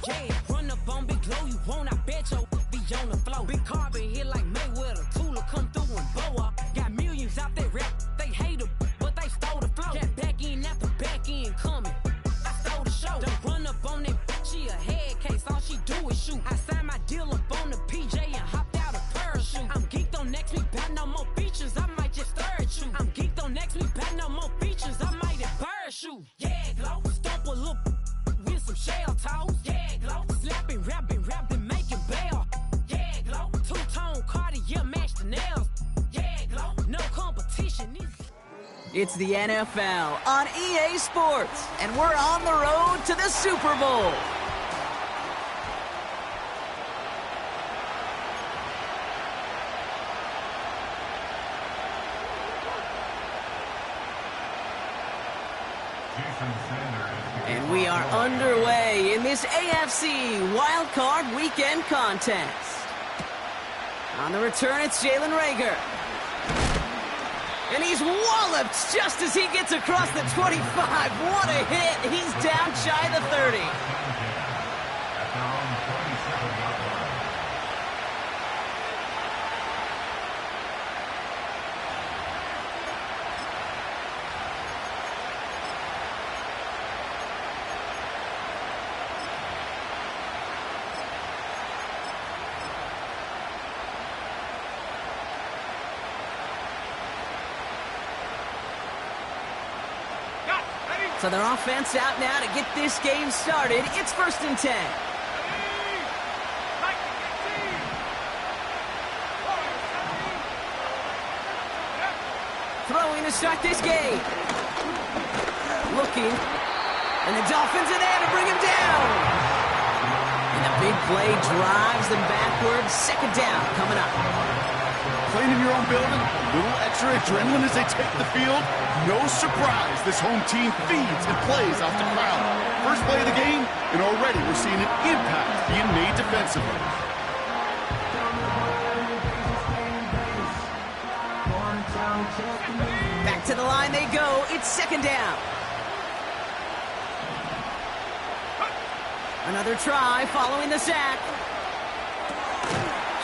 Yeah, run up on Big Glow, you won't, I bet your be on the floor. Big carbon here like Mayweather, Tula come through and blow up. Got millions out there rap, they hate her, but they stole the flow. Got back in after back in coming, I stole the show. Don't run up on that, she a head case, all she do is shoot. I signed my deal up on the PJ and hopped out a parachute. I'm geeked on next week, back no more features, I might just stare at you. I'm geeked on next week, back no more features, I might embarrass you. Yeah, Glow, stomp a little with some shell toes. Yeah, Glow, slapping, rapping, making bail. Yeah, Glow, two-tone Cartier match the nails. Yeah, Glow, no competition. It's the NFL on EA Sports, and we're on the road to the Super Bowl. And we are underway in this AFC Wildcard Weekend contest. On the return, it's Jalen Reagor. And he's walloped just as he gets across the 25. What a hit. He's down shy of the 30. So their offense out now to get this game started. It's 1st and 10. Throwing to start this game. Looking. And the Dolphins are there to bring him down. And the big play drives them backwards. 2nd down coming up. Playing in your own building, a little extra adrenaline as they take the field. No surprise, this home team feeds and plays off the crowd. First play of the game, and already we're seeing an impact being made defensively. Back to the line they go. It's 2nd down. Another try following the sack.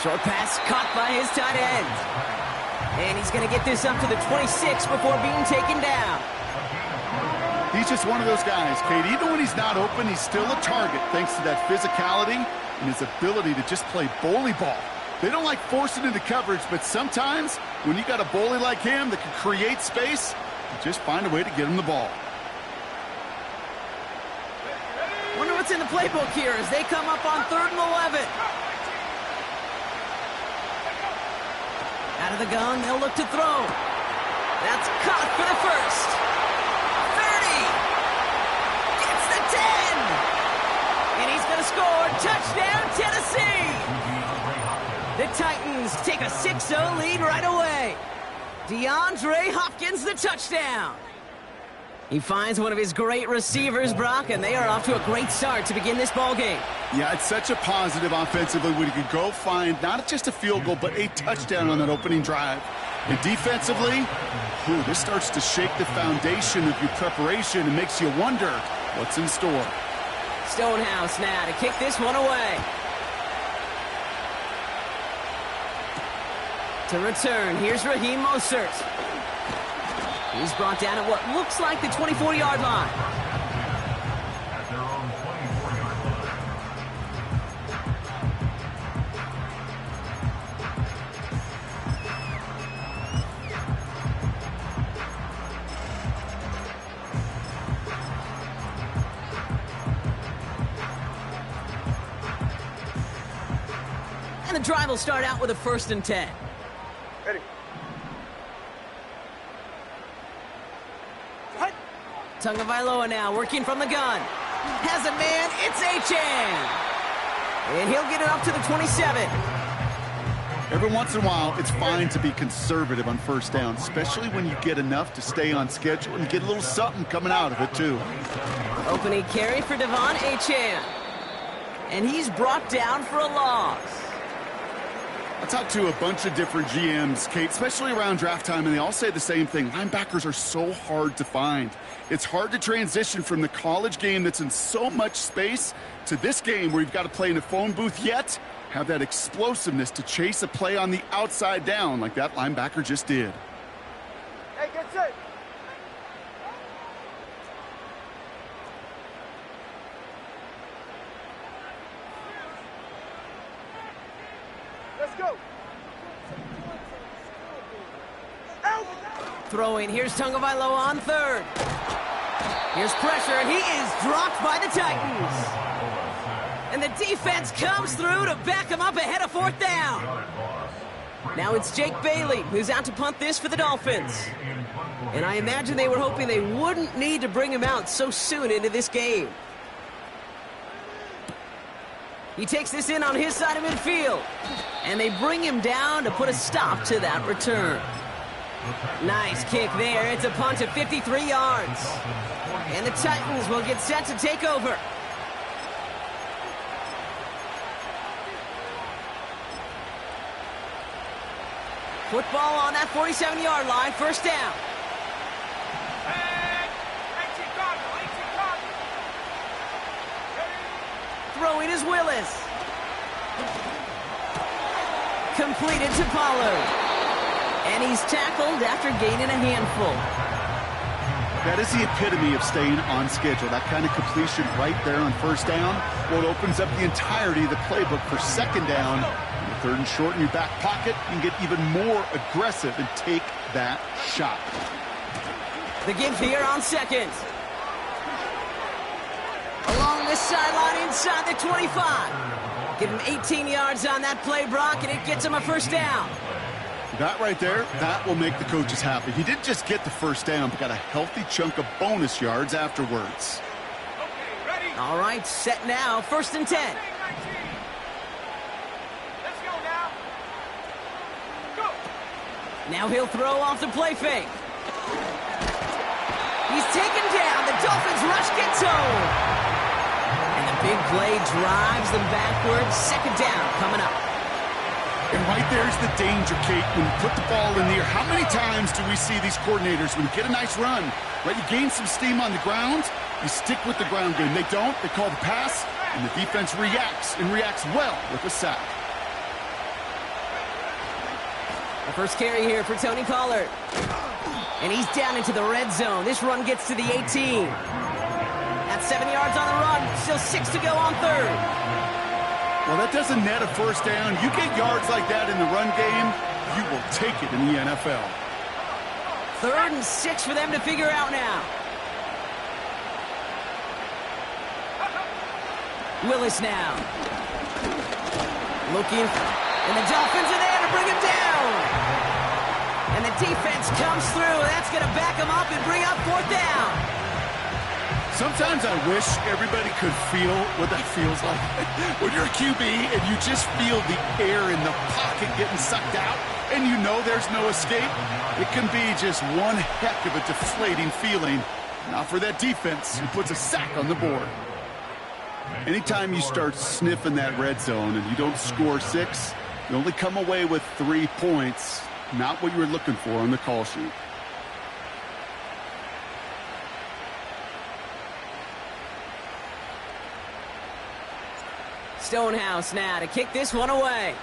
Short pass caught by his tight end. And he's going to get this up to the 26 before being taken down. He's just one of those guys, Kate. Even when he's not open, he's still a target thanks to that physicality and his ability to just play bully ball. They don't like forcing into coverage, but sometimes when you got a bully like him that can create space, you just find a way to get him the ball. Wonder what's in the playbook here as they come up on 3rd and 11. Out of the gun, they'll look to throw. That's caught for the first. 30. Gets the 10. And he's going to score. Touchdown, Tennessee. The Titans take a 6-0 lead right away. DeAndre Hopkins, the touchdown. He finds one of his great receivers, Brock, and they are off to a great start to begin this ball game. Yeah, it's such a positive offensively when you can go find not just a field goal, but a touchdown on that opening drive. And defensively, this starts to shake the foundation of your preparation and makes you wonder what's in store. Stonehouse now to kick this one away. To return, here's Raheem Mostert. He's brought down at what looks like the 24-yard line. At their own 24-yard line. And the drive will start out with a 1st and 10. Ready. Tagovailoa now working from the gun. Has a man, it's Achane. And he'll get it up to the 27. Every once in a while, it's fine to be conservative on 1st down, especially when you get enough to stay on schedule and get a little something coming out of it, too. Opening carry for Devon Achane. And he's brought down for a loss. I talked to a bunch of different GMs, Kate, especially around draft time, and they all say the same thing. Linebackers are so hard to find. It's hard to transition from the college game that's in so much space to this game where you've got to play in a phone booth, yet have that explosiveness to chase a play on the outside down like that linebacker just did. Hey, get set. Let's go. Throwing, here's Tagovailoa on third. Here's pressure, and he is dropped by the Titans. And the defense comes through to back him up ahead of fourth down. Now it's Jake Bailey, who's out to punt this for the Dolphins. And I imagine they were hoping they wouldn't need to bring him out so soon into this game. He takes this in on his side of midfield. And they bring him down to put a stop to that return. Nice kick there. It's a punt of 53 yards. And the Titans will get set to take over. Football on that 47-yard line, first down. Throwing is Willis. Completed to Pollard. And he's tackled after gaining a handful. That is the epitome of staying on schedule. That kind of completion right there on first down. Well, it opens up the entirety of the playbook for second down. And the third and short in your back pocket, you can get even more aggressive and take that shot. The give here on second. Along this sideline inside the 25. Give him 18 yards on that play, Brock, and it gets him a first down. That right there, that will make the coaches happy. He didn't just get the first down, but got a healthy chunk of bonus yards afterwards. All right, set now, first and 10. Let's go now. Go. Now he'll throw off the play fake. He's taken down. The Dolphins rush gets home. And the big play drives them backwards. Second down coming up. And right there's the danger, Kate, when you put the ball in the air. How many times do we see these coordinators, when you get a nice run, right, you gain some steam on the ground, you stick with the ground game. They don't, they call the pass, and the defense reacts, and reacts well with a sack. The first carry here for Tony Pollard. And he's down into the red zone. This run gets to the 18. That's 7 yards on the run. Still 6 to go on third. Well, that doesn't net a first down. You get yards like that in the run game, you will take it in the NFL. 3rd and 6 for them to figure out now. Willis now. Looking, and the Dolphins are there to bring him down. And the defense comes through. That's going to back him up and bring up fourth down. Sometimes I wish everybody could feel what that feels like. When you're a QB and you just feel the air in the pocket getting sucked out and you know there's no escape, it can be just one heck of a deflating feeling. Not for that defense who puts a sack on the board. Anytime you start sniffing that red zone and you don't score 6, you only come away with 3 points. Not what you were looking for on the call sheet. Stonehouse now to kick this one away.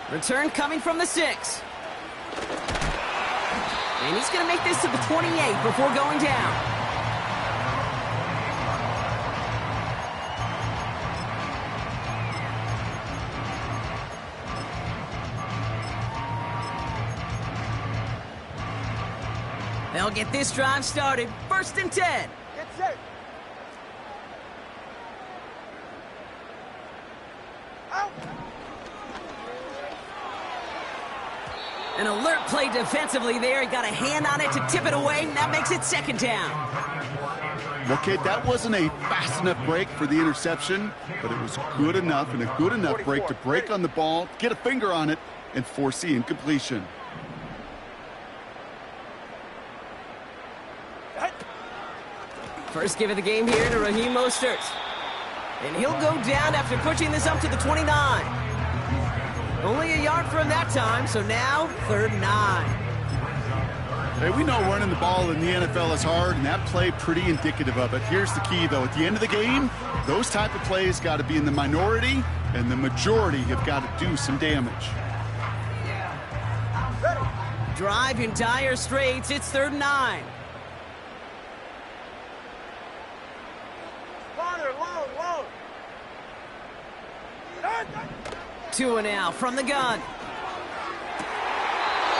Return coming from the 6. And he's going to make this to the 28 before going down. They'll get this drive started. 1st and 10. Get set. Out. An alert play defensively there. He got a hand on it to tip it away, and that makes it 2nd down. Well, Kate, that wasn't a fast enough break for the interception, but it was good enough and a good enough break to break on the ball, get a finger on it, and force the incompletion. First give of the game here to Raheem Mostert. And he'll go down after pushing this up to the 29. Only a yard from that time, so now 3rd and 9. Hey, we know running the ball in the NFL is hard, and that play pretty indicative of it. Here's the key, though. At the end of the game, those type of plays got to be in the minority, and the majority have got to do some damage. Drive in dire straits. It's 3rd and 9. Corner, long. 2 and out from the gun.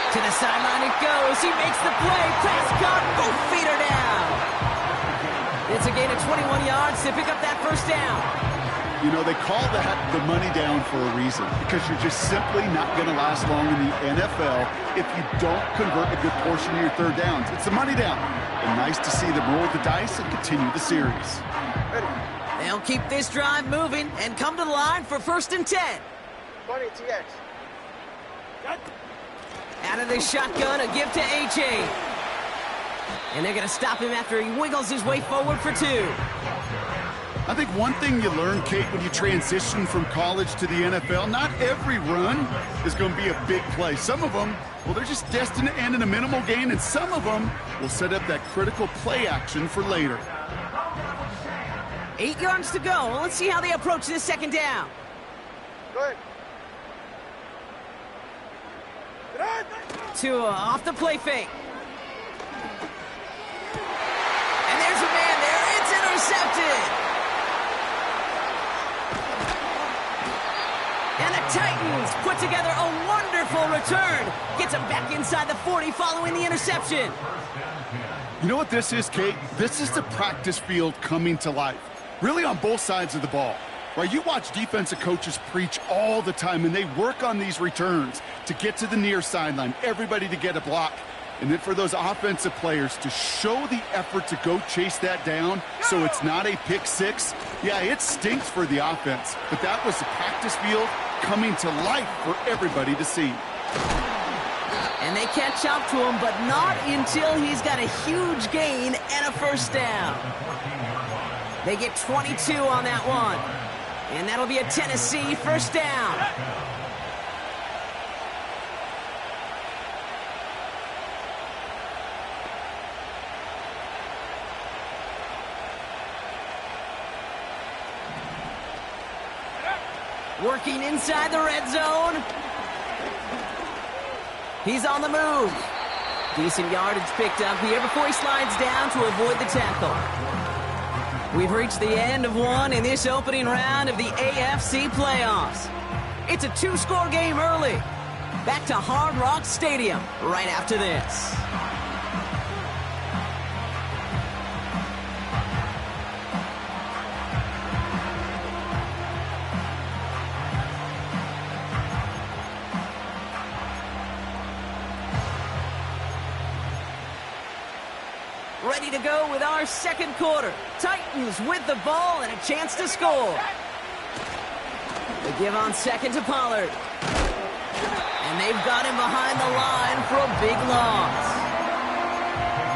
To the sideline it goes. He makes the play. Pass caught. Both feet are down. It's a gain of 21 yards to pick up that 1st down. You know, they call that the money down for a reason, because you're just simply not going to last long in the NFL if you don't convert a good portion of your 3rd downs. It's the money down. And nice to see them roll the dice and continue the series. They'll keep this drive moving and come to the line for 1st and 10. 20 TX. Out of the shotgun, a give to A.J. And they're going to stop him after he wiggles his way forward for 2. I think one thing you learn, Kate, when you transition from college to the NFL, not every run is going to be a big play. Some of them, well, they're just destined to end in a minimal gain, and some of them will set up that critical play action for later. 8 yards to go. Let's see how they approach this 2nd down. Go ahead. Tua off the play fake. And there's a man there. It's intercepted. And the Titans put together a wonderful return. Gets him back inside the 40 following the interception. You know what this is, Kate? This is the practice field coming to life. Really on both sides of the ball. Right, you watch defensive coaches preach all the time, and they work on these returns to get to the near sideline, everybody to get a block. And then for those offensive players to show the effort to go chase that down so it's not a pick 6. Yeah, it stinks for the offense, but that was the practice field coming to life for everybody to see. And they catch up to him, but not until he's got a huge gain and a 1st down. They get 22 on that one. And that'll be a Tennessee 1st down. Working inside the red zone. He's on the move. Decent yardage picked up here before he slides down to avoid the tackle. We've reached the end of one in this opening round of the AFC playoffs. It's a 2-score game early. Back to Hard Rock Stadium right after this. Ready to go with our 2nd quarter. Titans with the ball and a chance to score. They give on 2nd to Pollard. And they've got him behind the line for a big loss.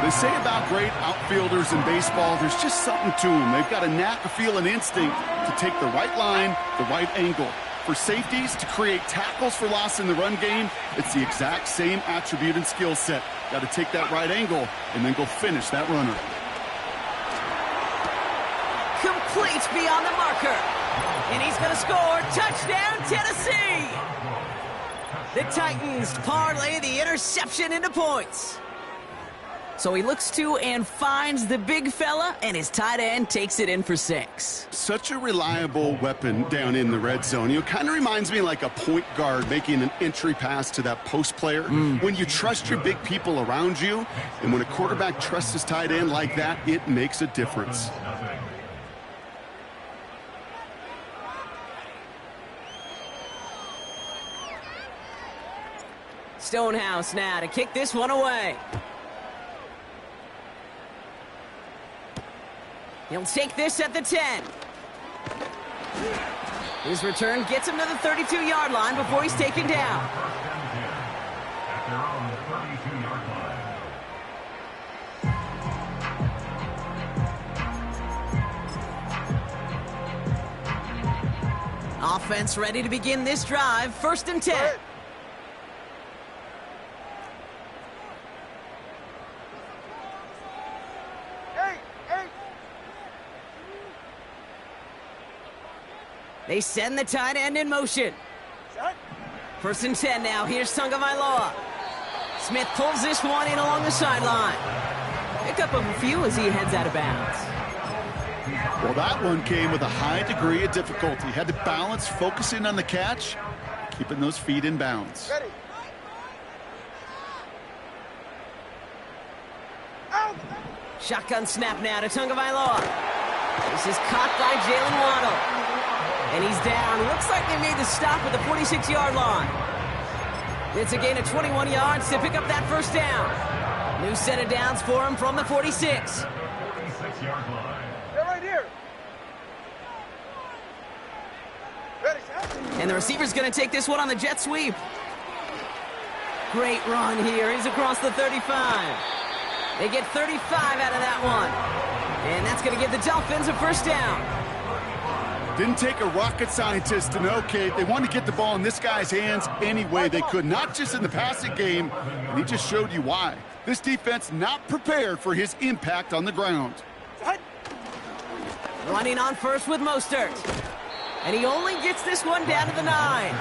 They say about great outfielders in baseball, there's just something to them. They've got a knack, a feel, an instinct to take the right line, the right angle. For safeties, to create tackles for loss in the run game, it's the exact same attribute and skill set. Got to take that right angle and then go finish that runner. Complete beyond the marker. And he's going to score. Touchdown, Tennessee! The Titans parlay the interception into points. So he looks to and finds the big fella, and his tight end takes it in for 6. Such a reliable weapon down in the red zone. You know, kind of reminds me like a point guard making an entry pass to that post player. When you trust your big people around you, and when a quarterback trusts his tight end like that, it makes a difference. Stonehouse now to kick this one away. He'll take this at the 10. His return gets him to the 32-yard line before he's taken down. At their own 32-yard line. Offense ready to begin this drive. 1st and 10. Good. Hey, hey. They send the tight end in motion. Set. 1st and 10 now. Here's Tagovailoa. Smith pulls this one in along the sideline. Pick up a few as he heads out of bounds. Well, that one came with a high degree of difficulty. Had to balance focusing on the catch, keeping those feet in bounds. Ready. Out. Shotgun snap now to Tagovailoa. This is caught by Jalen Waddle. And he's down. Looks like they made the stop at the 46-yard line. It's a gain of 21 yards to pick up that 1st down. New set of downs for him from the 46. 46-yard line. They're right here. Ready, set. And the receiver's going to take this one on the jet sweep. Great run here. He's across the 35. They get 35 out of that one. And that's going to give the Dolphins a 1st down. Didn't take a rocket scientist to know, Kate. They wanted to get the ball in this guy's hands any way they could, not just in the passing game, and he just showed you why. This defense not prepared for his impact on the ground. Set. Running on first with Mostert. And he only gets this one down to the 9.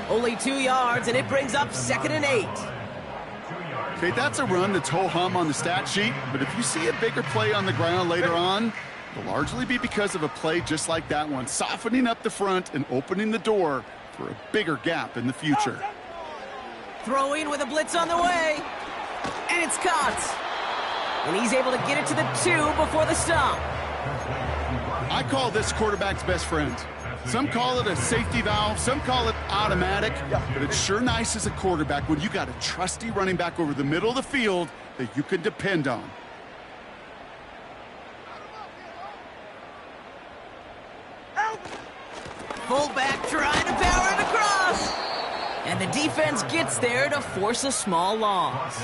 Only 2 yards, and it brings up 2nd and 8. Okay, that's a run that's ho-hum on the stat sheet, but if you see a bigger play on the ground later on, it'll largely be because of a play just like that one, softening up the front and opening the door for a bigger gap in the future. Throwing with a blitz on the way. And it's caught. And he's able to get it to the 2 before the stop. I call this quarterback's best friend. Some call it a safety valve, some call it automatic, but it's sure nice as a quarterback when you got a trusty running back over the middle of the field that you can depend on. Fullback trying to power it across. And the defense gets there to force a small loss.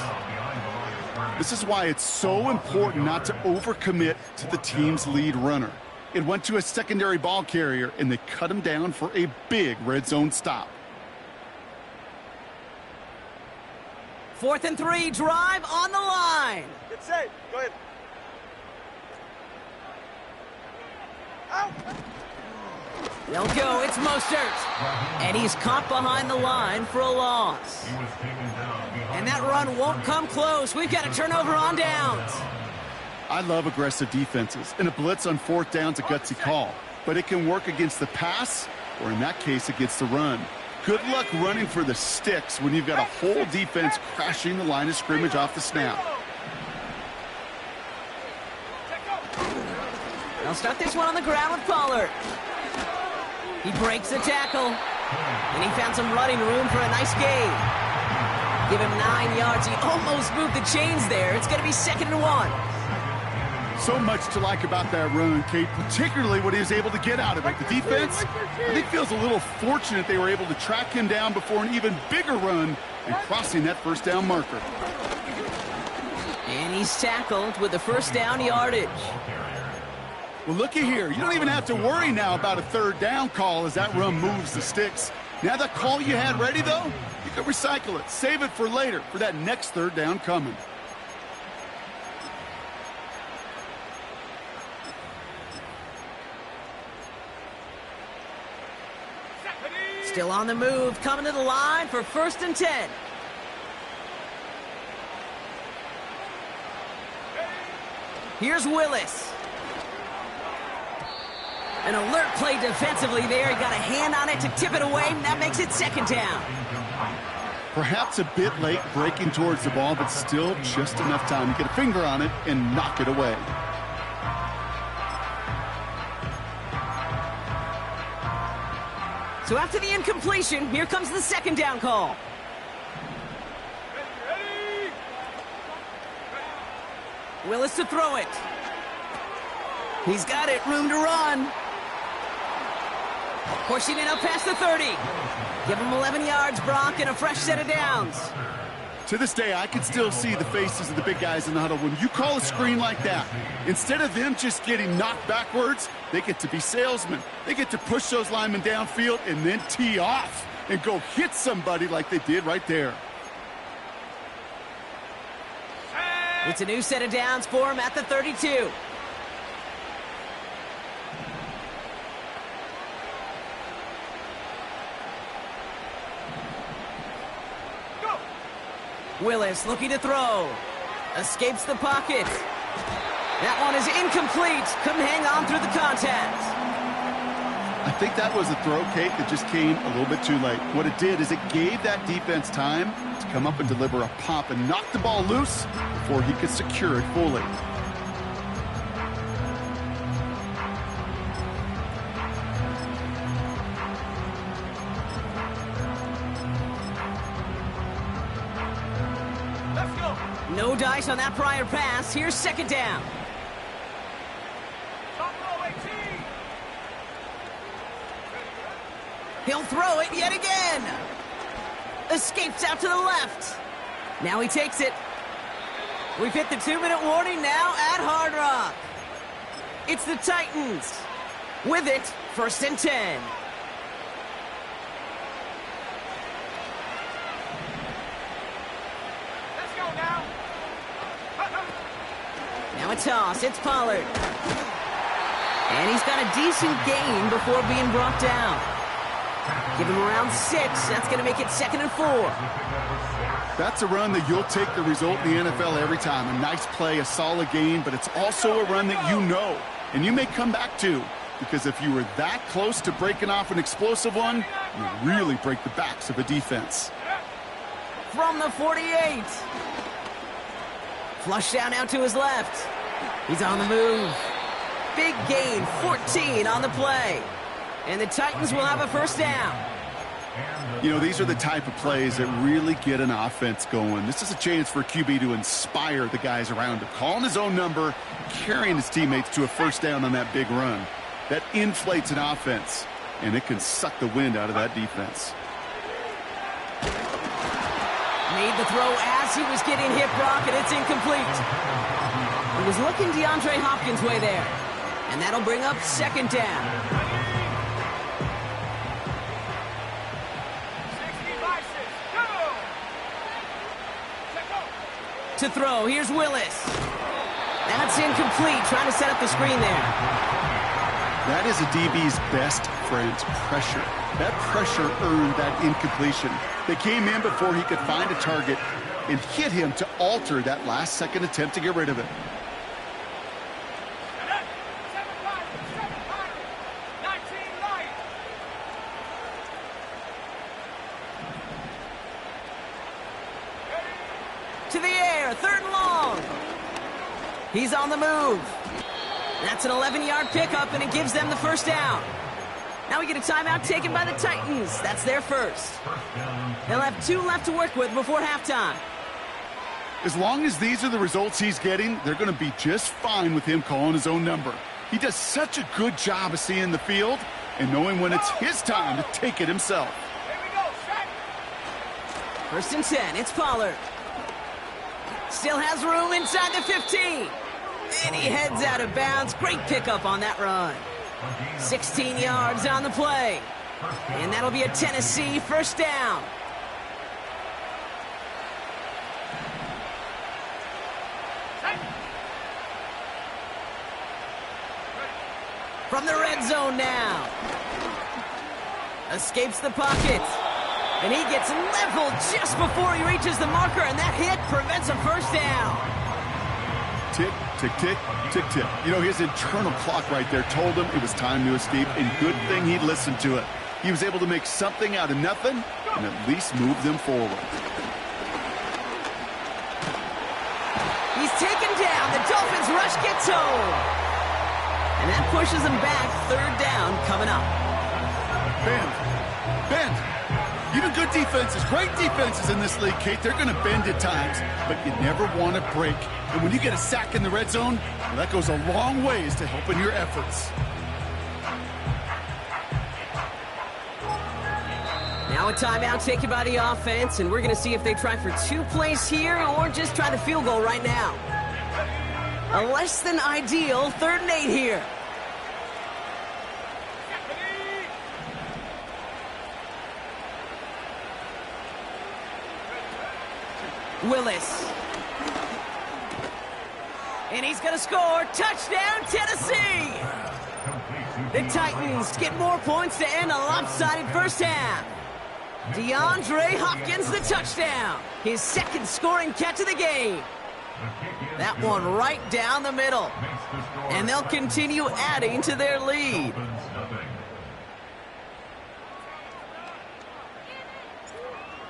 This is why it's so important not to overcommit to the team's lead runner. It went to a secondary ball carrier, and they cut him down for a big red zone stop. 4th and 3, drive on the line. Get safe. Go ahead. Out. They'll go, it's Mostert. And he's caught behind the line for a loss. He was taken down behind. And that run won't come close. We've got a turnover on downs. I love aggressive defenses, and a blitz on 4th down's a gutsy call. But it can work against the pass, or in that case, against the run. Good luck running for the sticks when you've got a whole defense crashing the line of scrimmage off the snap. They'll start this one on the ground with Pollard. He breaks the tackle, and he found some running room for a nice gain. Give him 9 yards. He almost moved the chains there. It's going to be 2nd and 1. So much to like about that run, Kate, particularly what he was able to get out of it. The defense, I think, feels a little fortunate they were able to track him down before an even bigger run and crossing that 1st down marker. And he's tackled with the 1st down yardage. Well, looky here. You don't even have to worry now about a 3rd down call as that run moves the sticks. Now that call you had ready, though, you can recycle it. Save it for later for that next 3rd down coming. Still on the move, coming to the line for 1st and 10. Here's Willis. An alert play defensively there. He got a hand on it to tip it away, and that makes it 2nd down. Perhaps a bit late breaking towards the ball, but still just enough time to get a finger on it and knock it away. So after the incompletion, here comes the 2nd down call. Willis to throw it. He's got it, room to run. Pushing it up past the 30. Give him 11 yards, Brock, and a fresh set of downs. To this day, I can still see the faces of the big guys in the huddle. When you call a screen like that, instead of them just getting knocked backwards, they get to be salesmen. They get to push those linemen downfield and then tee off and go hit somebody like they did right there. It's a new set of downs for him at the 32. Willis looking to throw. Escapes the pocket. That one is incomplete. Couldn't hang on through the contact. I think that was a throw, Kate, that just came a little bit too late. What it did is it gave that defense time to come up and deliver a pop and knock the ball loose before he could secure it fully. No dice on that prior pass. Here's second down. He'll throw it yet again. Escapes out to the left. Now he takes it. We've hit the 2-minute warning now at Hard Rock. It's the Titans. With it, 1st and 10. Now a toss, it's Pollard. And he's got a decent gain before being brought down. Give him around 6, that's going to make it 2nd and 4. That's a run that you'll take the result in the NFL every time. A nice play, a solid gain, but it's also a run that you know, and you may come back to, because if you were that close to breaking off an explosive one, you really break the backs of a defense. From the 48. Flush down out to his left. He's on the move. Big gain, 14 on the play. And the Titans will have a 1st down. You know, these are the type of plays that really get an offense going. This is a chance for a QB to inspire the guys around him. Calling his own number, carrying his teammates to a 1st down on that big run. That inflates an offense, and it can suck the wind out of that defense. Made the throw as he was getting hit, Brock, and it's incomplete. He was looking DeAndre Hopkins' way there. And that'll bring up 2nd down. To throw, here's Willis. That's incomplete, trying to set up the screen there. That is a DB's best friend, pressure. That pressure earned that incompletion. They came in before he could find a target and hit him to alter that last-second attempt to get rid of it. To the air, 3rd and long. He's on the move. That's an 11-yard pickup, and it gives them the 1st down. Now we get a timeout taken by the Titans. That's their 1st. They'll have 2 left to work with before halftime. As long as these are the results he's getting, they're going to be just fine with him calling his own number. He does such a good job of seeing the field and knowing when it's his time to take it himself. 1st and 10, it's Pollard. Still has room inside the 15. And he heads out of bounds. Great pickup on that run. 16 yards on the play. And that'll be a Tennessee 1st down. From the red zone now. Escapes the pocket. And he gets leveled just before he reaches the marker, and that hit prevents a 1st down. Tick, tick, tick, tick, tick. You know, his internal clock right there told him it was time to escape, and good thing he listened to it. He was able to make something out of nothing and at least move them forward. He's taken down. The Dolphins rush gets home. And that pushes them back. 3rd down coming up. Bend. Bend. Even good defenses, great defenses in this league, Kate, they're going to bend at times, but you never want to break. And when you get a sack in the red zone, well, that goes a long ways to helping your efforts. Now a timeout taken by the offense, and we're going to see if they try for 2 plays here or just try the field goal right now. A less than ideal 3rd and 8 here. Willis. And he's going to score. Touchdown, Tennessee! The Titans get more points to end a lopsided first half. DeAndre Hopkins, the touchdown. His 2nd scoring catch of the game. That one right down the middle. And they'll continue adding to their lead.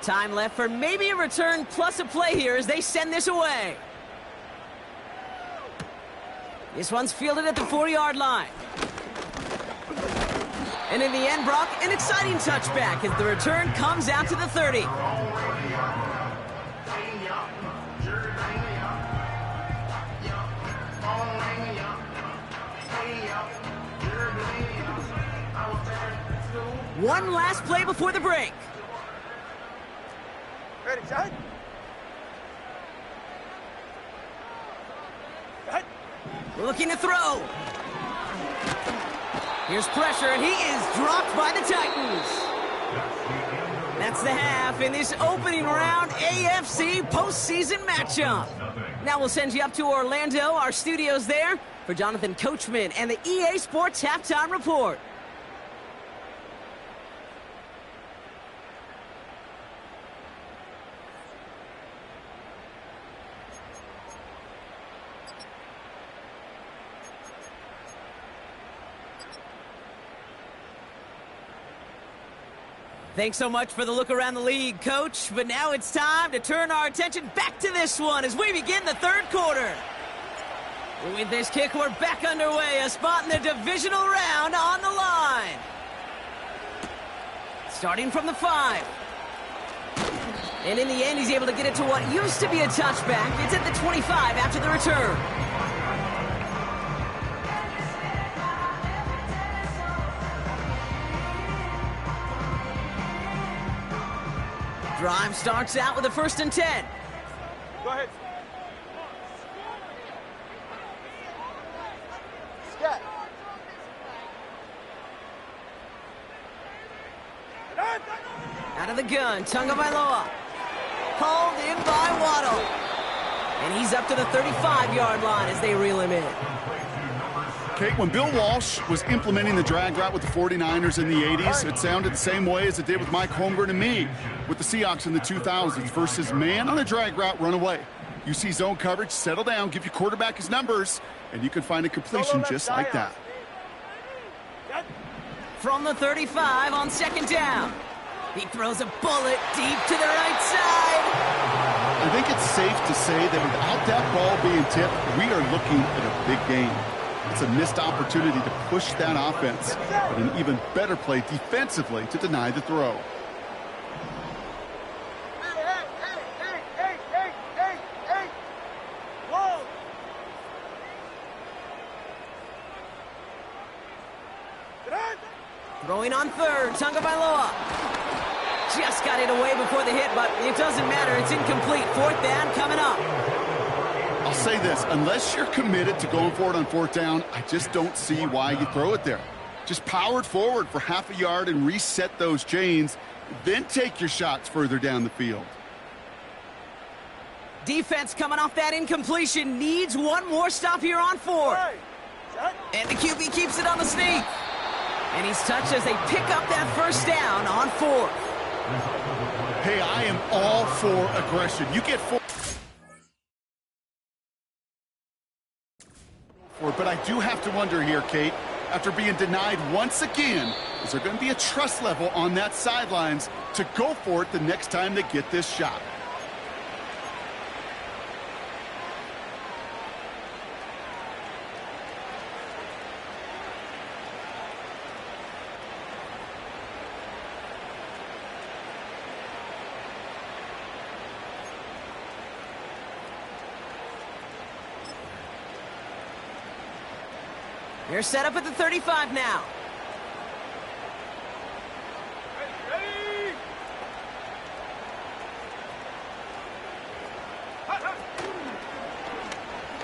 Time left for maybe a return plus a play here as they send this away. This one's fielded at the 40-yard line. And in the end, Brock, an exciting touchback as the return comes out to the 30. One last play before the break. Ready, set. Set. Looking to throw. Here's pressure, and he is dropped by the Titans. That's the half in this opening round AFC postseason matchup. Now we'll send you up to Orlando, our studios there, for Jonathan Coachman and the EA Sports Halftime Report. Thanks so much for the look around the league, Coach. But now it's time to turn our attention back to this one as we begin the 3rd quarter. With this kick, we're back underway. A spot in the divisional round on the line. Starting from the 5. And in the end, he's able to get it to what used to be a touchback. It's at the 25 after the return. Drive starts out with a 1st and 10. Go ahead. Scat. Out of the gun, Tonga Bailoa. Called in by Waddle. And he's up to the 35-yard line as they reel him in. Kate, when Bill Walsh was implementing the drag route with the 49ers in the 80s, it sounded the same way as it did with Mike Holmgren and me with the Seahawks in the 2000s versus man on a drag route, run away. You see zone coverage, settle down, give your quarterback his numbers, and you can find a completion just like that. From the 35 on 2nd down. He throws a bullet deep to the right side. I think it's safe to say that without that ball being tipped, we are looking at a big game. It's a missed opportunity to push that offense, but an even better play defensively to deny the throw. Hey! Whoa! Throwing on 3rd, Tonga Bailoa. Just got it away before the hit, but it doesn't matter. It's incomplete. 4th down coming up. I'll say this, unless you're committed to going for it on 4th down, I just don't see why you throw it there. Just power it forward for half a yard and reset those chains, then take your shots further down the field. Defense coming off that incompletion needs one more stop here on 4th. And the QB keeps it on the sneak. And he's touched as they pick up that 1st down on 4th. Hey, I am all for aggression. You get 4. But I do have to wonder here, Kate, after being denied once again, is there going to be a trust level on that sidelines to go for it the next time they get this shot? They're set up at the 35 now.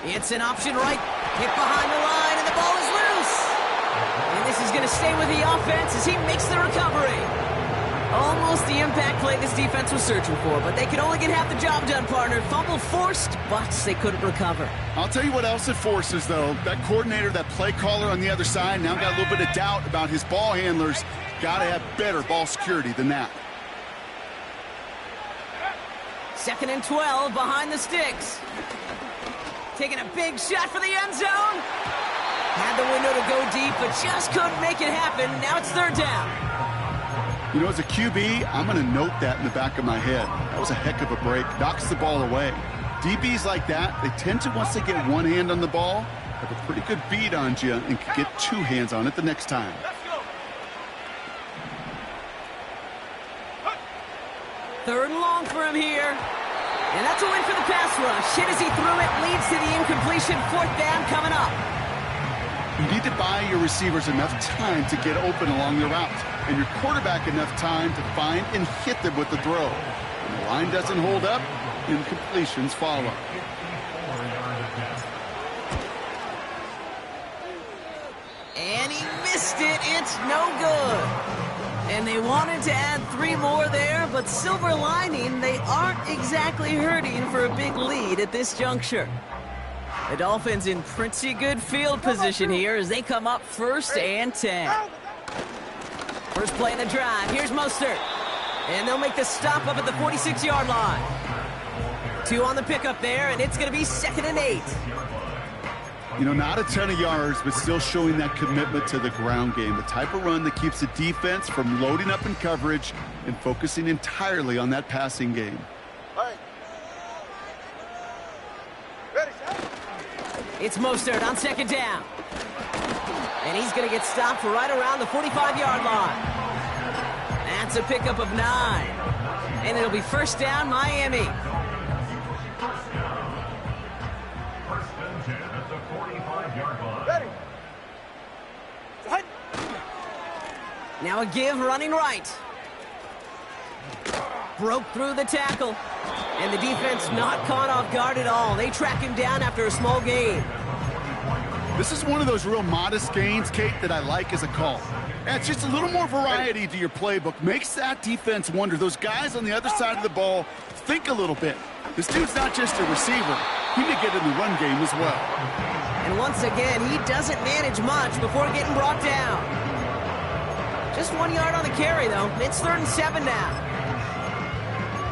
It's an option right. Hit behind the line, and the ball is loose. And this is going to stay with the offense as he makes the recovery. Almost the impact play this defense was searching for, but they could only get half the job done, partner. Fumble forced, but they couldn't recover. I'll tell you what else it forces, though. That coordinator, that play caller on the other side, now got a little bit of doubt about his ball handlers. Got to have better ball security than that. 2nd and 12 behind the sticks. Taking a big shot for the end zone. Had the window to go deep, but just couldn't make it happen. Now it's 3rd down. You know, as a QB, I'm going to note that in the back of my head. That was a heck of a break. Knocks the ball away. DBs like that, they tend to, once they get one hand on the ball, have a pretty good beat on you and can get 2 hands on it the next time. Let's go. 3rd and long for him here. And that's a win for the pass rush. Hit as he threw it, leads to the incompletion. 4th down coming up. You need to buy your receivers enough time to get open along the route, and your quarterback enough time to find and hit them with the throw. When the line doesn't hold up, incompletions follow. And he missed it. It's no good. And they wanted to add 3 more there, but silver lining, they aren't exactly hurting for a big lead at this juncture. The Dolphins in pretty good field position here as they come up 1st and 10. First play in the drive. Here's Mostert. And they'll make the stop up at the 46-yard line. 2 on the pickup there, and it's going to be 2nd and 8. You know, not a ton of yards, but still showing that commitment to the ground game. The type of run that keeps the defense from loading up in coverage and focusing entirely on that passing game. All right. Ready, set. It's Mostert on 2nd down. And he's going to get stopped right around the 45-yard line. That's a pickup of 9. And it'll be 1st down, Miami. First and 10 at the 45-yard line. Ready. Set. Now a give running right. Broke through the tackle. And the defense not caught off guard at all. They track him down after a small gain. This is one of those real modest gains, Kate, that I like as a call. And it's just a little more variety to your playbook. Makes that defense wonder. Those guys on the other side of the ball think a little bit. This dude's not just a receiver. He may get in the run game as well. And once again, he doesn't manage much before getting brought down. Just 1 yard on the carry, though. It's 3rd and 7 now.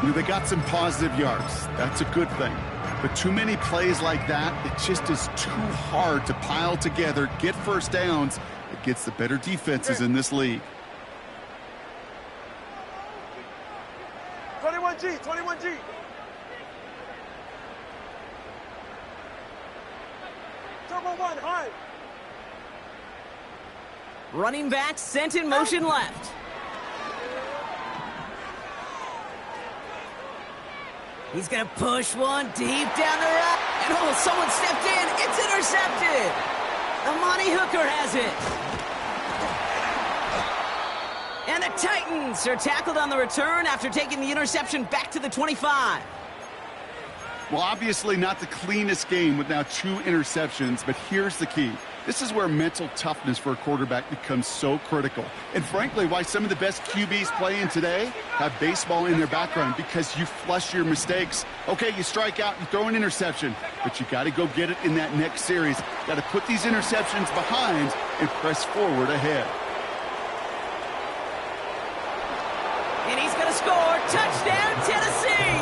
You know, they got some positive yards. That's a good thing. But too many plays like that, it just is too hard to pile together, get first downs. It gets the better defenses in this league. 21G, 21G. Turbo 1, high. Running back sent in motion left. He's going to push one deep down the right. And oh, someone stepped in. It's intercepted. Amani Hooker has it. And the Titans are tackled on the return after taking the interception back to the 25. Well, obviously not the cleanest game with now 2 interceptions, but here's the key. This is where mental toughness for a quarterback becomes so critical. And frankly, why some of the best QBs playing today have baseball in their background, because you flush your mistakes. Okay, you strike out, you throw an interception, but you got to go get it in that next series. Got to put these interceptions behind and press forward ahead. And he's going to score. Touchdown, Tennessee!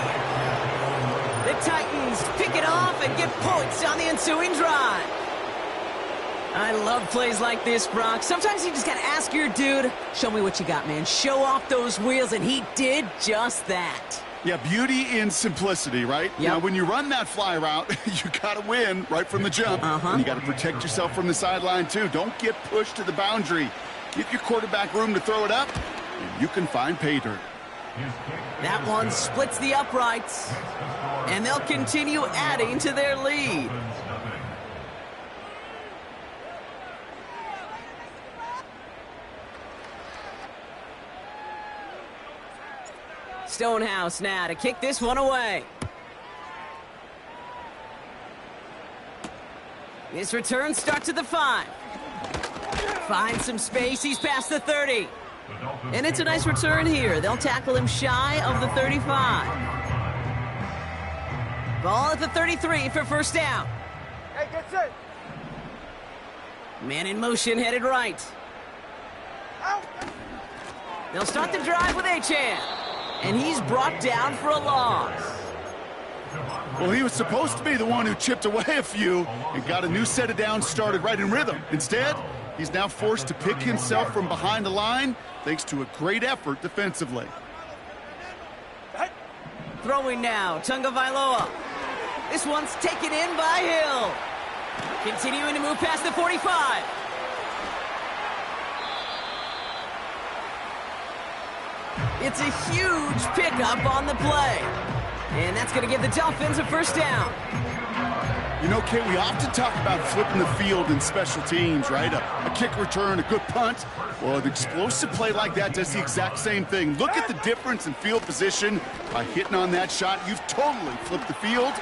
The Titans pick it off and get points on the ensuing drive. I love plays like this, Brock. Sometimes you just got to ask your dude, show me what you got, man. Show off those wheels, and he did just that. Yeah, beauty in simplicity, right? Yep. Now, when you run that fly route, you got to win right from the jump. And you got to protect yourself from the sideline, too. Don't get pushed to the boundary. Give your quarterback room to throw it up, and you can find pay dirt. That one splits the uprights, and they'll continue adding to their lead. Stonehouse now to kick this one away. This return starts at the 5. Finds some space, he's past the 30. And it's a nice return here. They'll tackle him shy of the 35. Ball at the 33 for first down. Hey, get set. Man in motion, headed right. Out. They'll start the drive with Achan. And he's brought down for a loss. Well, he was supposed to be the one who chipped away a few and got a new set of downs started right in rhythm. Instead, he's now forced to pick himself from behind the line thanks to a great effort defensively. Throwing now, Tunga Vailoa. This one's taken in by Hill. Continuing to move past the 45. It's a huge pickup on the play. And that's going to give the Dolphins a first down. You know, Kate, we often talk about flipping the field in special teams, right? A kick return, a good punt. Well, an explosive play like that does the exact same thing. Look at the difference in field position. By hitting on that shot, you've totally flipped the field.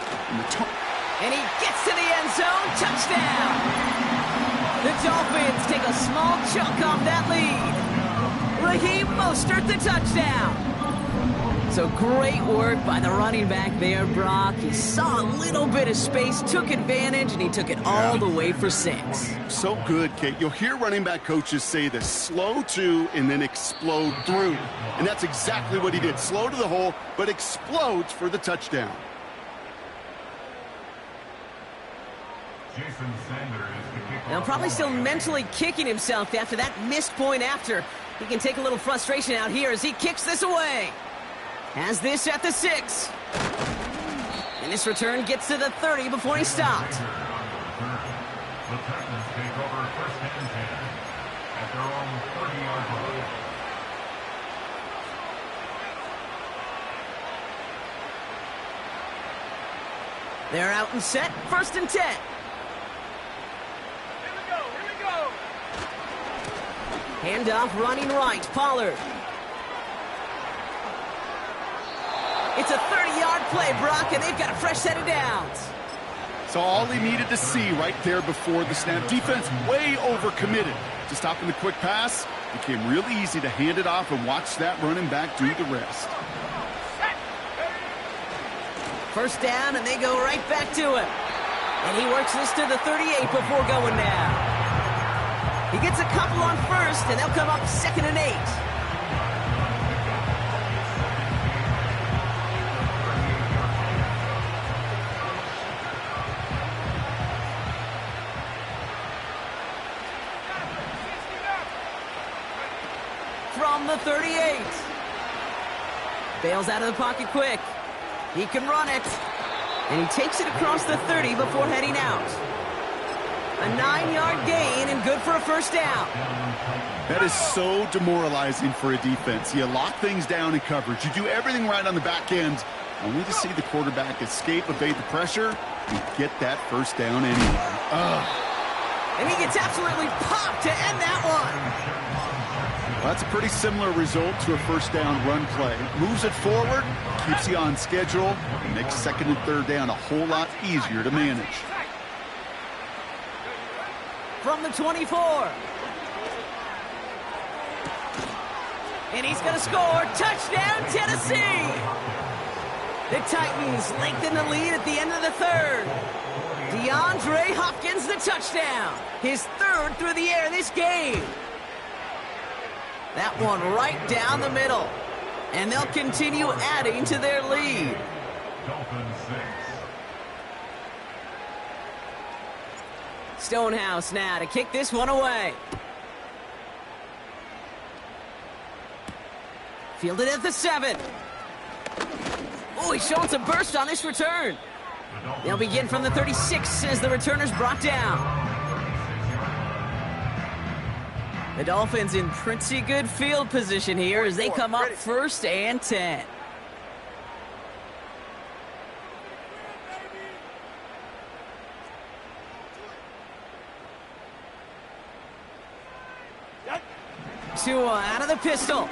And he gets to the end zone. Touchdown! The Dolphins take a small chunk off that lead. Raheem Mostert, the touchdown. So great work by the running back there, Brock. He saw a little bit of space, took advantage, and he took it all the way for 6. So good, Kate. You'll hear running back coaches say this: slow to and then explode through. And that's exactly what he did. Slow to the hole, but explodes for the touchdown. Jason Sanders, the kickoff. Now probably still mentally kicking himself after that missed point after. He can take a little frustration out here as he kicks this away. Has this at the 6. And this return gets to the 30 before he stopped. The Titans take over first and 10 at their own 30-yard line. They're out and set, first and 10. Here we go. Handoff running right, Pollard. It's a 30-yard play, Brock, and they've got a fresh set of downs. So all he needed to see right there before the snap. Defense way overcommitted to stopping the quick pass. Became really easy to hand it off and watch that running back do the rest. First down, and they go right back to him. And he works this to the 38 before going down. He gets a couple on first, and they'll come up 2nd and 8. From the 38. Bails out of the pocket quick. He can run it. And he takes it across the 30 before heading out. A 9-yard gain and good for a first down. That is so demoralizing for a defense. You lock things down in coverage. You do everything right on the back end, only to see the quarterback escape, evade the pressure, and get that first down anyway. And he gets absolutely popped to end that one. Well, that's a pretty similar result to a first down run play. Moves it forward, keeps you on schedule, and makes 2nd and 3rd down a whole lot easier to manage. From the 24. And he's going to score. Touchdown, Tennessee! The Titans lengthen the lead at the end of the 3rd. DeAndre Hopkins, the touchdown. His 3rd through the air this game. That one right down the middle. And they'll continue adding to their lead. Dolphins 6. Stonehouse now to kick this one away. Fielded at the 7. Oh, he's showing some burst on this return. They'll begin from the 36 as the returner's brought down. The Dolphins in pretty good field position here as they come up 1st and 10. Tua out of the pistol.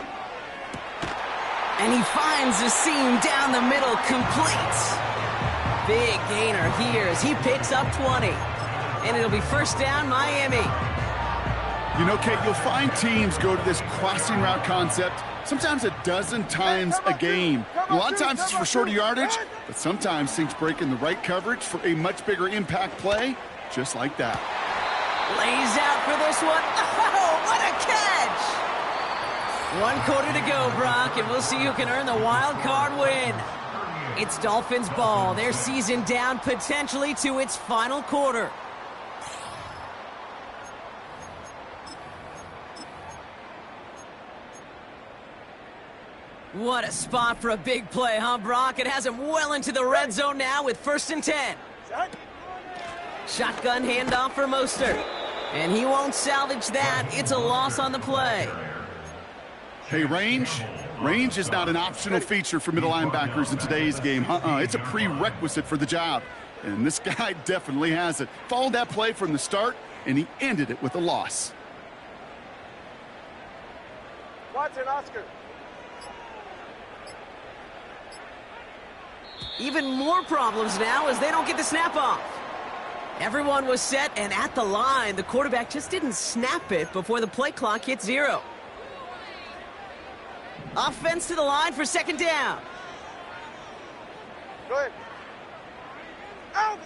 And he finds the seam down the middle complete. Big gainer here as he picks up 20. and it'll be first down, Miami. You know, Kate, you'll find teams go to this crossing route concept sometimes a dozen times a game. A lot of times it's for shorter yardage, but sometimes things break in the right coverage for a much bigger impact play, just like that. Lays out for this one. Oh, what a catch! 1 quarter to go, Brock, and we'll see who can earn the wild card win. It's Dolphins ball. Their season down potentially to its final quarter. What a spot for a big play, huh, Brock? It has him well into the red zone now with 1st and 10. Shotgun handoff for Mostert. And he won't salvage that. It's a loss on the play. Hey, range is not an optional feature for middle linebackers in today's game. It's a prerequisite for the job. And this guy definitely has it. Followed that play from the start, and he ended it with a loss. Watson, Oscar. Even more problems now as they don't get the snap off. Everyone was set and at the line. The quarterback just didn't snap it before the play clock hit 0. Offense to the line for 2nd down. Go ahead. Out!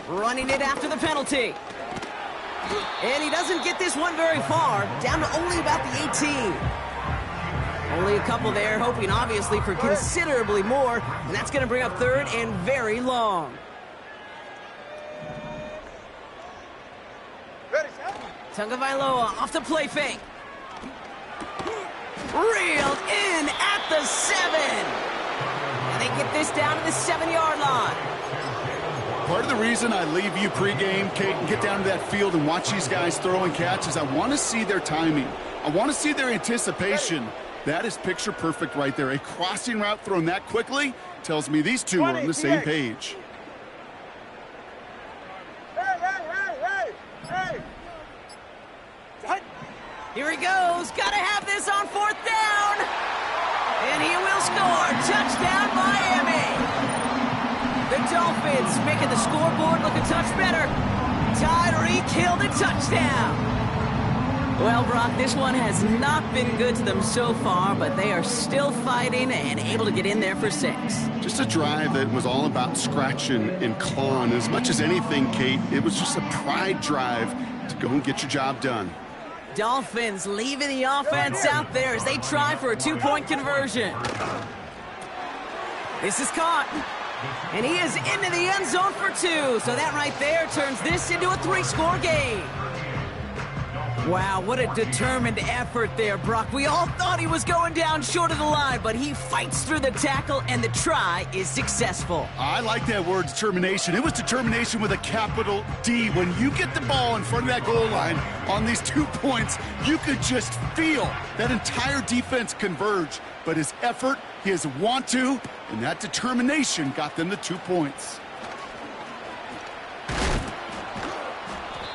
Running it after the penalty. And he doesn't get this one very far. Down to only about the 18. Only a couple there, hoping obviously for considerably more. And that's going to bring up 3rd and very long. Ready, set. Tagovailoa off the play fake. Reeled in at the 7. And they get this down to the 7-yard line. Part of the reason I leave you pregame, Kate, and get down to that field and watch these guys throw and catch is I want to see their timing. I want to see their anticipation. That is picture perfect right there. A crossing route thrown that quickly tells me these two are on the same page. Hey! Here he goes. Got to have this on 4th down. And he will score. Touchdown, Miami. The Dolphins making the scoreboard look a touch better. Tyreek Hill the touchdown. Well, Brock, this one has not been good to them so far, but they are still fighting and able to get in there for 6. Just a drive that was all about scratching and clawing. As much as anything, Kate, it was just a pride drive to go and get your job done. Dolphins leaving the offense out there as they try for a 2-point conversion. This is caught. And he is into the end zone for 2. So that right there turns this into a 3-score game. Wow, what a determined effort there, Brock. We all thought he was going down short of the line, but he fights through the tackle, and the try is successful. I like that word, determination. It was determination with a capital D. When you get the ball in front of that goal line on these 2 points, you could just feel that entire defense converge. But his effort, his want to, and that determination got them the 2 points.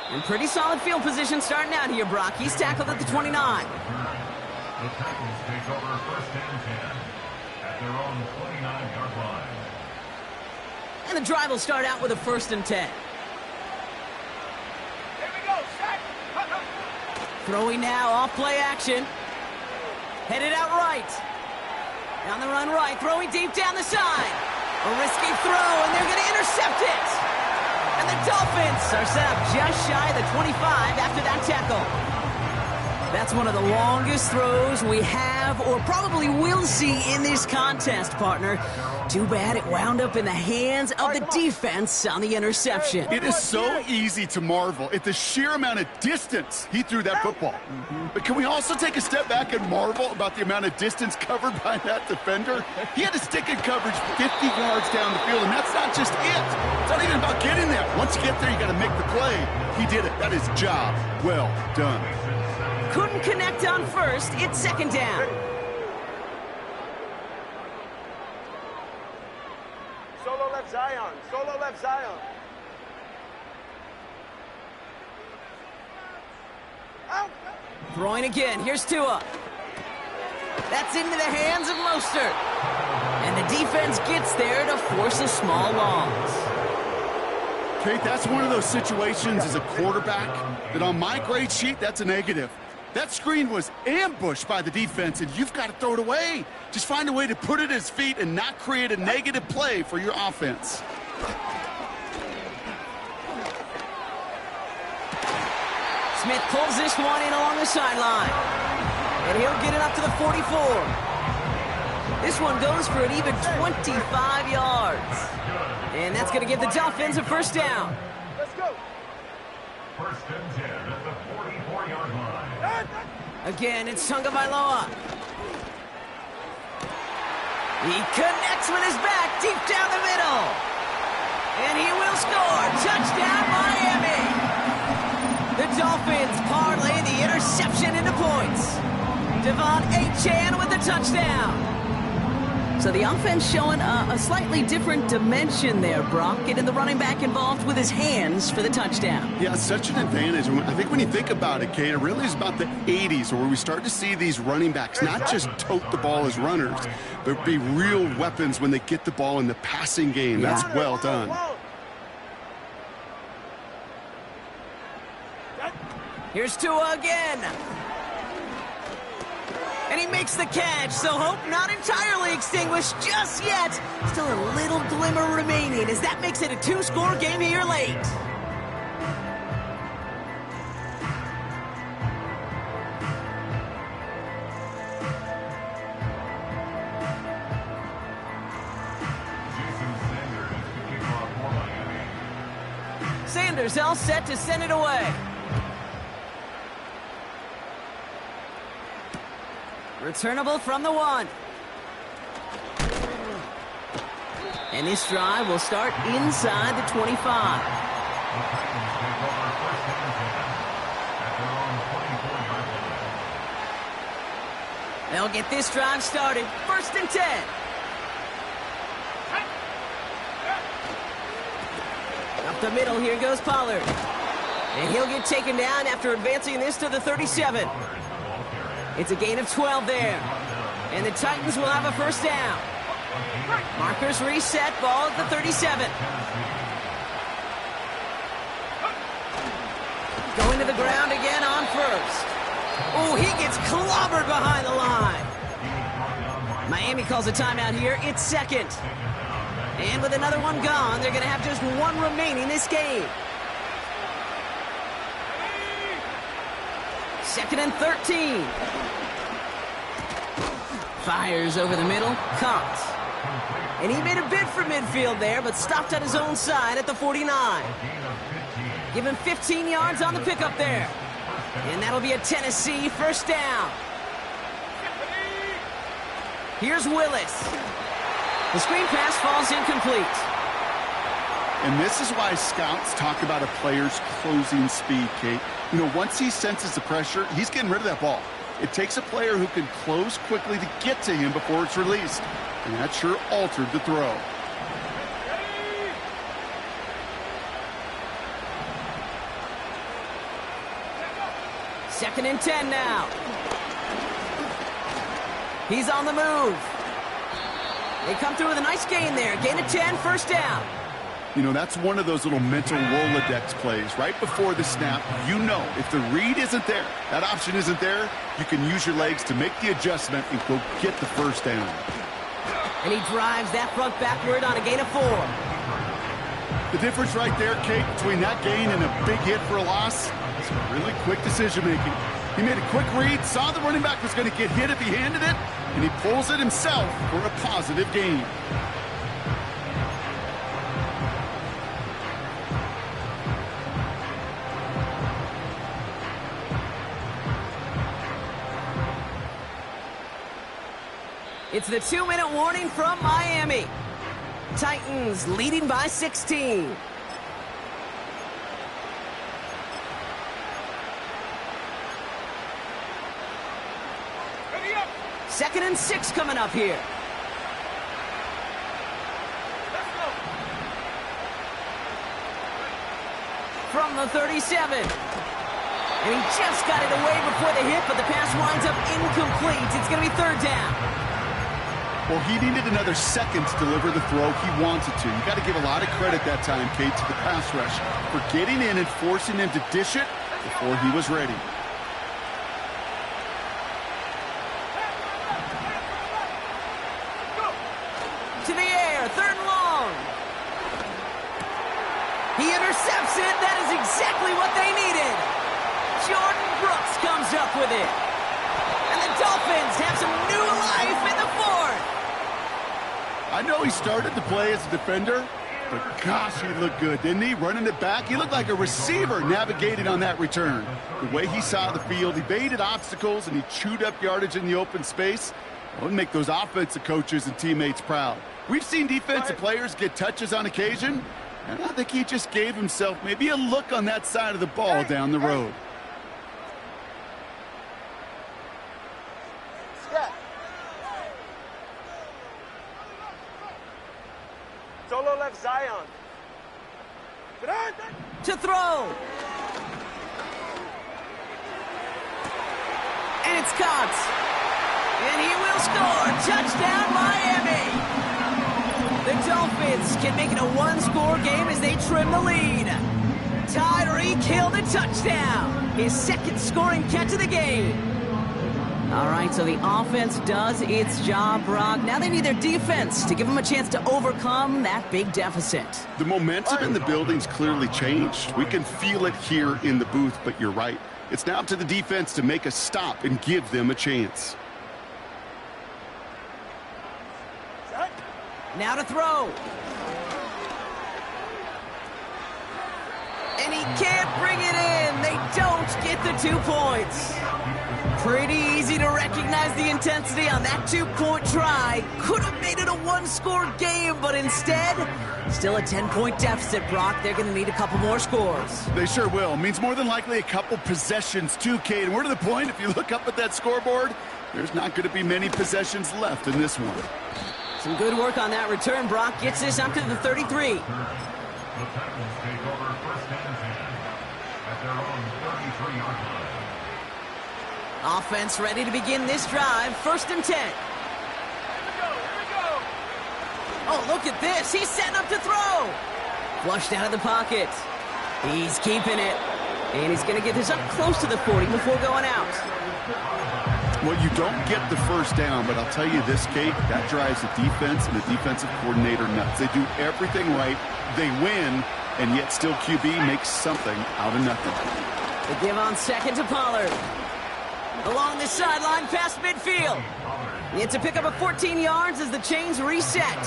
And pretty solid field position starting out here, Brock. He's tackled at the 29. The Titans take over 1st and 10 at their own 29-yard line. And the drive will start out with a 1st and 10. Here we go, set. Throwing now, off play action. Headed out right. Down the run right, throwing deep down the side. A risky throw, and they're going to intercept it. And the Dolphins are set up just shy of the 25 after that tackle. That's one of the longest throws we have or probably will see in this contest, partner. Too bad it wound up in the hands of the defense on the interception. It is so easy to marvel at the sheer amount of distance he threw that football. But can we also take a step back and marvel about the amount of distance covered by that defender? He had to stick in coverage 50 yards down the field, and that's not just it. It's not even about getting there. Once you get there, you got to make the play. He did it. That is job well done. Couldn't connect on first. It's 2nd down. Solo left Zion. Solo left Zion. Out. Throwing again. Here's Tua. That's into the hands of Mostert. And the defense gets there to force a small loss. Kate, that's one of those situations as a quarterback that on my grade sheet, that's a negative. That screen was ambushed by the defense, and you've got to throw it away. Just find a way to put it at his feet and not create a negative play for your offense. Smith pulls this one in along the sideline. And he'll get it up to the 44. This one goes for an even 25 yards. And that's going to give the Dolphins a first down. Let's go. First and 10 at the 44-yard line. Again, it's Tagovailoa. He connects with his back deep down the middle. And he will score. Touchdown, Miami. The Dolphins parlay the interception into points. Devon Achane with the touchdown. So the offense showing a slightly different dimension there, Brock, getting the running back involved with his hands for the touchdown. Yeah, such an advantage. I think when you think about it, Kate, it really is about the 80s where we start to see these running backs not just tote the ball as runners, but be real weapons when they get the ball in the passing game. Yeah. That's well done. Here's Tua again. And he makes the catch, so hope not entirely extinguished just yet. Still a little glimmer remaining as that makes it a two-score game here late. Sanders all set to send it away. Returnable from the 1. And this drive will start inside the 25. They'll get this drive started. First and 10. Up the middle, here goes Pollard. And he'll get taken down after advancing this to the 37. It's a gain of 12 there. And the Titans will have a first down. Markers reset, ball at the 37. Going to the ground again on first. Oh, he gets clobbered behind the line. Miami calls a timeout here. It's second. And with another one gone, they're going to have just one remaining this game. Second and 13. Fires over the middle. Caught. And he made a bid for midfield there, but stopped at his own side at the 49. Give him 15 yards on the pickup there. And that'll be a Tennessee first down. Here's Willis. The screen pass falls incomplete. And this is why scouts talk about a player's closing speed, Kate. You know, once he senses the pressure, he's getting rid of that ball. It takes a player who can close quickly to get to him before it's released. And that sure altered the throw. Second and 10 now. He's on the move. They come through with a nice gain there. Gain of 10, first down. You know, that's one of those little mental Rolodex plays. Right before the snap, you know if the read isn't there, that option isn't there, you can use your legs to make the adjustment and go get the first down. And he drives that front backward on a gain of 4. The difference right there, Kate, between that gain and a big hit for a loss is really quick decision-making. He made a quick read, saw the running back was going to get hit if he handed it, and he pulls it himself for a positive gain. It's the 2-minute warning from Miami. Titans leading by 16. Second and 6 coming up here. From the 37. And he just got it away before the hit, but the pass winds up incomplete. It's going to be third down. Well, he needed another second to deliver the throw he wanted to. You got to give a lot of credit that time, Kate, to the pass rush for getting in and forcing him to dish it before he was ready. To the air, 3rd and long. He intercepts it. That is exactly what they needed. Jordan Brooks comes up with it. And the Dolphins have some new life in the 4th. I know he started to play as a defender, but gosh, he looked good, didn't he? Running it back, he looked like a receiver navigating on that return. The way he saw the field, he baited obstacles, and he chewed up yardage in the open space. It would make those offensive coaches and teammates proud. We've seen defensive players get touches on occasion, and I think he just gave himself maybe a look on that side of the ball down the road. Solo left Zion. To throw. And it's caught. And he will score. Touchdown, Miami. The Dolphins can make it a 1-score game as they trim the lead. Tyreek Hill the touchdown. His 2nd scoring catch of the game. All right, so the offense does its job, Brock. Now they need their defense to give them a chance to overcome that big deficit. The momentum in the building's clearly changed. We can feel it here in the booth, but you're right. It's now up to the defense to make a stop and give them a chance. Now to throw. And he can't bring it in. They don't get the 2 points. Pretty easy to recognize the intensity on that 2-point try. Could have made it a 1-score game, but instead, still a 10-point deficit, Brock. They're going to need a couple more scores. They sure will. Means more than likely a couple possessions too, Kate. And we're to the point, if you look up at that scoreboard, there's not going to be many possessions left in this one. Some good work on that return. Brock gets this up to the 33. The Titans take over 1st and 10 at their own 33-yard line. Offense ready to begin this drive. 1st and 10. Here we go. Oh, look at this. He's setting up to throw. Flushed out of the pocket. He's keeping it. And he's going to get this up close to the 40 before going out. Well, you don't get the 1st down, but I'll tell you this, Kate, that drives the defense and the defensive coordinator nuts. They do everything right. They win, and yet still QB makes something out of nothing. The give on 2nd to Pollard. Along the sideline past midfield. It's a pickup of 14 yards as the chains reset.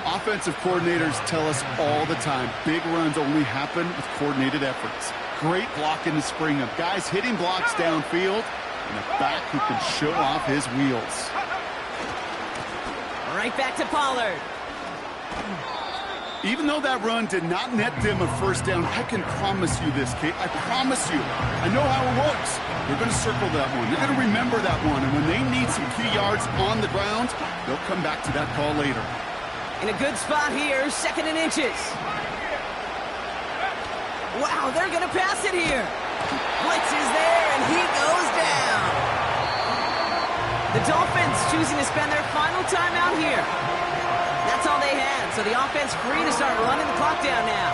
Offensive coordinators tell us all the time, big runs only happen with coordinated efforts. Great blocking to spring up. Guys hitting blocks downfield, and a back who can show off his wheels. Right back to Pollard. Even though that run did not net them a 1st down, I can promise you this, Kate. I promise you. I know how it works. They're going to circle that one. They're going to remember that one. And when they need some key yards on the ground, they'll come back to that call later. In a good spot here, 2nd and inches. Wow, they're going to pass it here. Blitz is there, and he goes down. The Dolphins choosing to spend their final timeout here. That's all they had, so the offense free to start running the clock down now.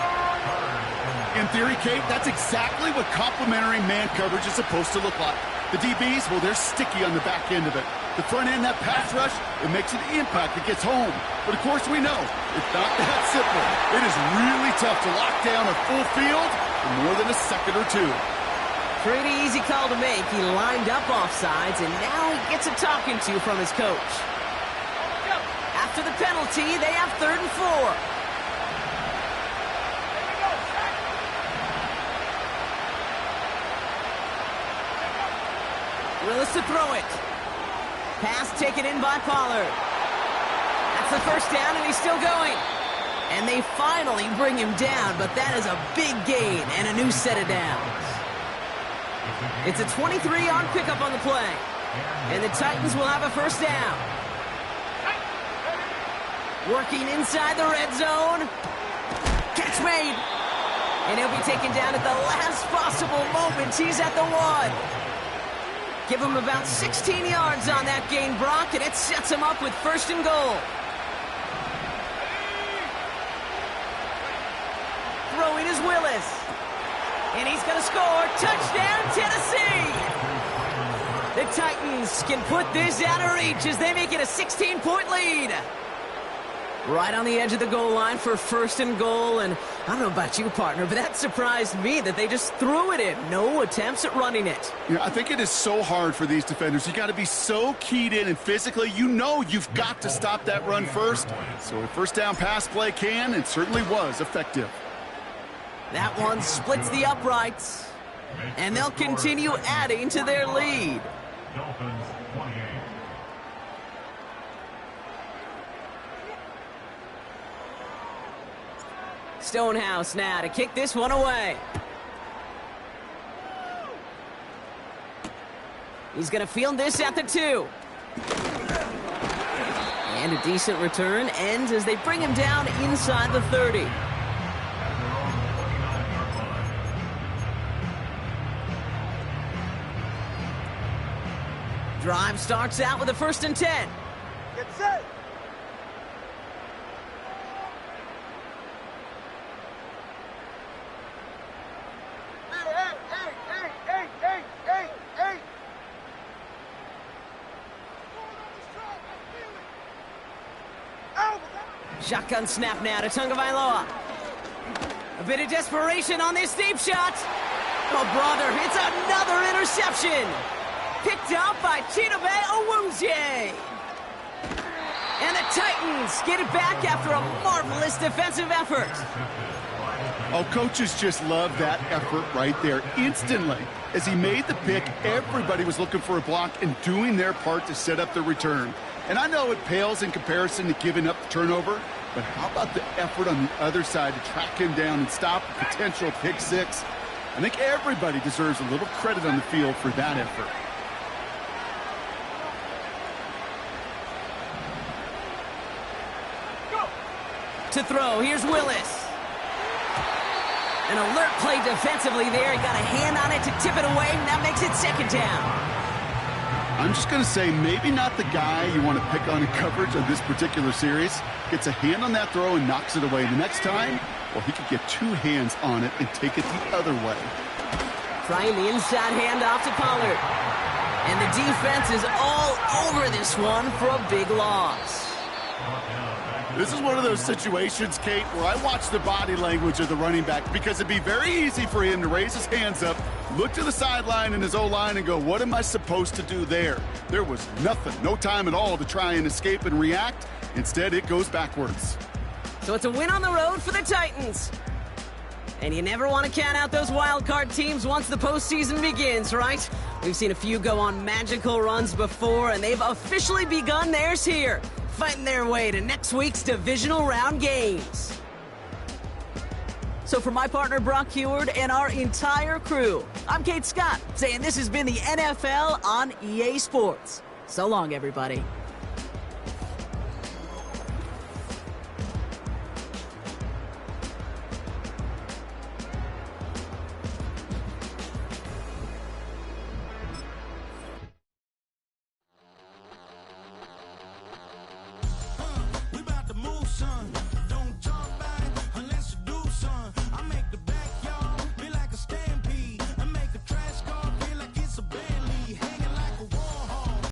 In theory, Kate, that's exactly what complementary man coverage is supposed to look like. The DBs, well, they're sticky on the back end of it. The front end, that pass rush, it makes an impact. It gets home. But, of course, we know it's not that simple. It is really tough to lock down a full field for more than a second or two. Pretty easy call to make. He lined up offsides, and now he gets a talking to from his coach. After the penalty, they have 3rd and 4. Willis to throw it. Pass taken in by Pollard. That's the 1st down, and he's still going. And they finally bring him down, but that is a big gain and a new set of downs. It's a 23-yard pickup on the play. And the Titans will have a 1st down. Working inside the red zone. Catch made. And he'll be taken down at the last possible moment. He's at the 1. give him about 16 yards on that gain, Brock, and it sets him up with 1st and goal. Throwing is Willis. And he's going to score. Touchdown, Tennessee! The Titans can put this out of reach as they make it a 16-point lead. Right on the edge of the goal line for 1st and goal. And I don't know about you, partner, but that surprised me that they just threw it in. No attempts at running it. Yeah, I think it is so hard for these defenders. You got to be so keyed in, and physically, you know you've got to stop that run first. So a 1st down pass play can and certainly was effective. That one splits the uprights, and they'll continue adding to their lead. Dolphins 28. Stonehouse now to kick this one away. He's going to field this at the 2. And a decent return ends as they bring him down inside the 30. Drive starts out with a 1st and 10. Get set. Hey. Shotgun snap now to Tagovailoa. A bit of desperation on this deep shot. Oh, brother, it's another interception. Picked up by Chidobe Awuzie. And the Titans get it back after a marvelous defensive effort. Oh, coaches just love that effort right there. Instantly, as he made the pick, everybody was looking for a block and doing their part to set up the return. And I know it pales in comparison to giving up the turnover, but how about the effort on the other side to track him down and stop a potential pick 6? I think everybody deserves a little credit on the field for that effort. To throw, here's Willis. An alert play defensively there. He got a hand on it to tip it away, and that makes it 2nd down. I'm just going to say maybe not the guy you want to pick on in coverage of this particular series. Gets a hand on that throw and knocks it away. The next time, well, he could get 2 hands on it and take it the other way. Trying the inside handoff to Pollard. And the defense is all over this one for a big loss. This is one of those situations, Kate, where I watch the body language of the running back because it'd be very easy for him to raise his hands up, look to the sideline in his O-line and go, what am I supposed to do there? There was nothing, no time at all to try and escape and react. Instead, it goes backwards. So it's a win on the road for the Titans. And you never want to count out those wild card teams once the postseason begins, right? We've seen a few go on magical runs before, and they've officially begun theirs here, fighting their way to next week's divisional round games. So for my partner Brock Heward and our entire crew, I'm Kate Scott, saying this has been the NFL on EA Sports. So long, everybody.